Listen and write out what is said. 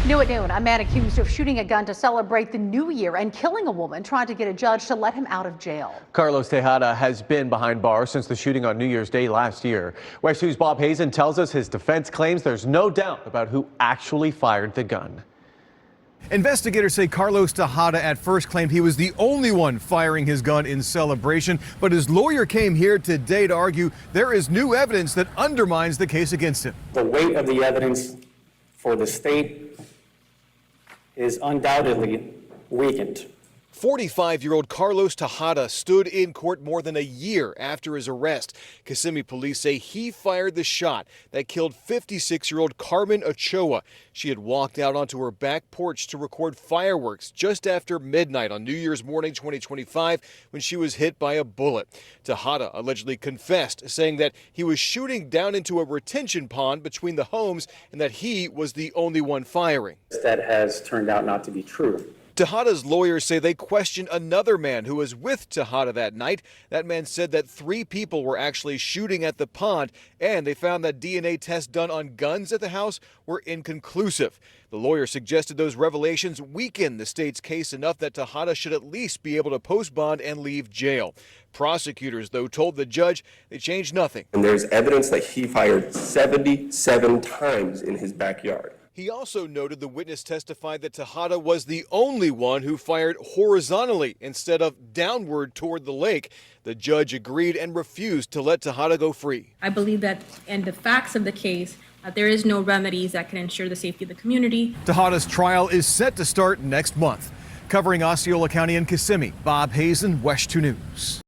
New at noon, a man accused of shooting a gun to celebrate the new year and killing a woman tried to get a judge to let him out of jail. Carlos Tejada has been behind bars since the shooting on New Year's Day last year. West 2's Bob Hazen tells us his defense claims there's no doubt about who actually fired the gun. Investigators say Carlos Tejada at first claimed he was the only one firing his gun in celebration, but his lawyer came here today to argue there is new evidence that undermines the case against him. The weight of the evidence for the state is undoubtedly weakened. 45-year-old Carlos Tejada stood in court more than a year after his arrest. Kissimmee police say he fired the shot that killed 56-year-old Carmen Ochoa. She had walked out onto her back porch to record fireworks just after midnight on New Year's morning 2025 when she was hit by a bullet. Tejada allegedly confessed, saying that he was shooting down into a retention pond between the homes and that he was the only one firing. That has turned out not to be true. Tejada's lawyers say they questioned another man who was with Tejada that night. That man said that 3 people were actually shooting at the pond, and they found that DNA tests done on guns at the house were inconclusive. The lawyer suggested those revelations weaken the state's case enough that Tejada should at least be able to post bond and leave jail. Prosecutors, though, told the judge they changed nothing. And there's evidence that he fired 77 times in his backyard. He also noted the witness testified that Tejada was the only one who fired horizontally instead of downward toward the lake. The judge agreed and refused to let Tejada go free. I believe that in the facts of the case, there is no remedies that can ensure the safety of the community. Tejada's trial is set to start next month. Covering Osceola County and Kissimmee, Bob Hazen, West 2 News.